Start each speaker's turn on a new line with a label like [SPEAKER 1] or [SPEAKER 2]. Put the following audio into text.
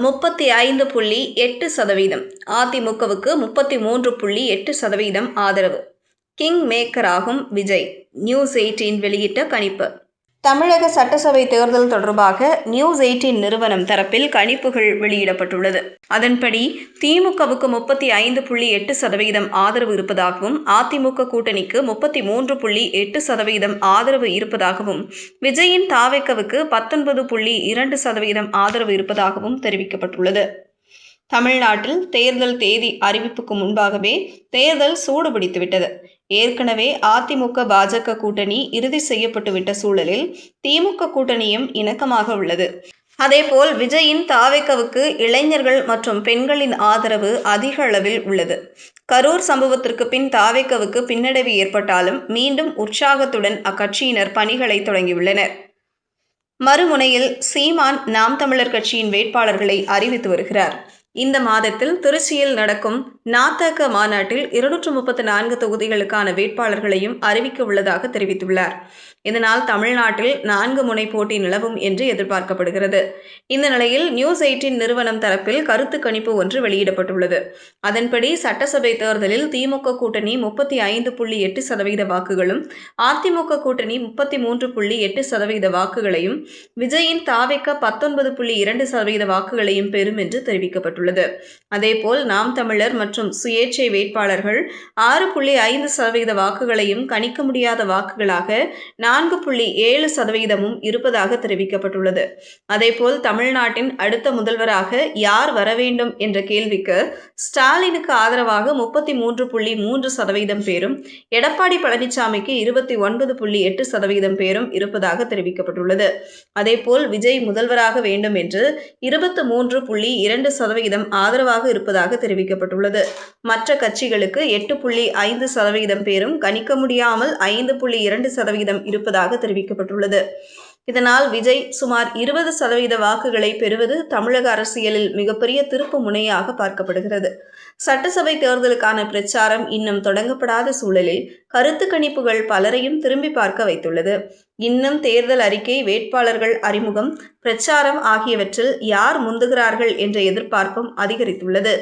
[SPEAKER 1] 35.8%, அதிமுகவுக்கு 33.8% ஆதரவு. கிங் மேக்கராகும் விஜய். நியூஸ்18 வெளியிட்ட கணிப்பு. தமிழக சட்டசபை தேர்தல் தொடர்பாக நியூஸ்18 நிறுவனம் தரப்பில் கணிப்புகள் வெளியிடப்பட்டுள்ளது. அதன்படி திமுகவுக்கு 35.8% ஆதரவு இருப்பதாகவும், அதிமுக கூட்டணிக்கு 33.8% ஆதரவு இருப்பதாகவும், விஜயின் தாவேக்காவுக்கு 19.2% ஆதரவு இருப்பதாகவும் தெரிவிக்கப்பட்டுள்ளது. தமிழ்நாட்டில் தேர்தல் தேதி அறிவிப்புக்கு முன்பாகவே தேர்தல் சூடுபிடித்துவிட்டது. ஏற்கனவே அதிமுக பாஜக கூட்டணி இறுதி செய்யப்பட்டுவிட்ட சூழலில் திமுக கூட்டணியும் இணக்கமாக உள்ளது. அதேபோல் விஜயின் தாவேக்காவுக்கு இளைஞர்கள் மற்றும் பெண்களின் ஆதரவு அதிக அளவில் உள்ளது. கரூர் சம்பவத்திற்கு பின் தாவேக்காவுக்கு பின்னடைவு ஏற்பட்டாலும் மீண்டும் உற்சாகத்துடன் அக்கட்சியினர் பணிகளை தொடங்கியுள்ளனர். மறுமுனையில் சீமான் நாம் தமிழர் கட்சியின் வேட்பாளர்களை அறிவித்து வருகிறார். இந்த மாதத்தில் திருச்சியில் நடக்கும் ந.த.க. மாநாட்டில் 234 தொகுதிகளுக்கான வேட்பாளர்களையும் அறிவிக்க உள்ளதாக தெரிவித்துள்ளார். இதனால் தமிழ்நாட்டில் 4 முனை போட்டி நிலவும் என்று எதிர்பார்க்கப்படுகிறது. இந்த நிலையில் நியூஸ்18 நிறுவனம் தரப்பில் கருத்து கணிப்பு ஒன்று வெளியிடப்பட்டுள்ளது. அதன்படி சட்டசபை தேர்தலில் திமுக கூட்டணி 35.8% வாக்குகளும், அதிமுக கூட்டணி 33.8% வாக்குகளையும், விஜயின் தாவேக்கா 19.2% வாக்குகளையும் பெறும் என்று தெரிவிக்கப்பட்டுள்ளது. அதேபோல் நாம் தமிழர் மற்றும் சுயேட்சை வேட்பாளர்கள் 6.5% வாக்குகளையும், கணிக்க முடியாத வாக்குகளாக 4.7% இருப்பதாக தெரிவிக்கப்பட்டுள்ளது. அதேபோல் தமிழ்நாட்டின் அடுத்த முதல்வராக யார் வர வேண்டும் என்ற கேள்விக்கு ஸ்டாலினுக்கு ஆதரவாக 33.3% பேரும், எடப்பாடி பழனிசாமிக்கு 29.8% பேரும் இருப்பதாக தெரிவிக்கப்பட்டுள்ளது. அதேபோல் விஜய் முதல்வராக வேண்டும் என்று 23.2% ஆதரவாக இருப்பதாக தெரிவிக்கப்பட்டுள்ளது. மற்ற கட்சிகளுக்கு 8.5% பேரும், கணிக்க முடியாமல் 5.2% இருப்பதாக தெரிவிக்கப்பட்டுள்ளது. இதனால் விஜய் சுமார் 20% வாக்குகளை பெறுவது தமிழக அரசியலில் மிகப்பெரிய திருப்பு முனையாக பார்க்கப்படுகிறது. சட்டசபை தேர்தலுக்கான பிரச்சாரம் இன்னும் தொடங்கப்படாத சூழலில் கருத்து கணிப்புகள் பலரையும் திரும்பி பார்க்க வைத்துள்ளது. இன்னும் தேர்தல் அறிக்கை, வேட்பாளர்கள் அறிமுகம், பிரச்சாரம் ஆகியவற்றில் யார் முந்துகிறார்கள் என்ற எதிர்பார்ப்பும் அதிகரித்துள்ளது.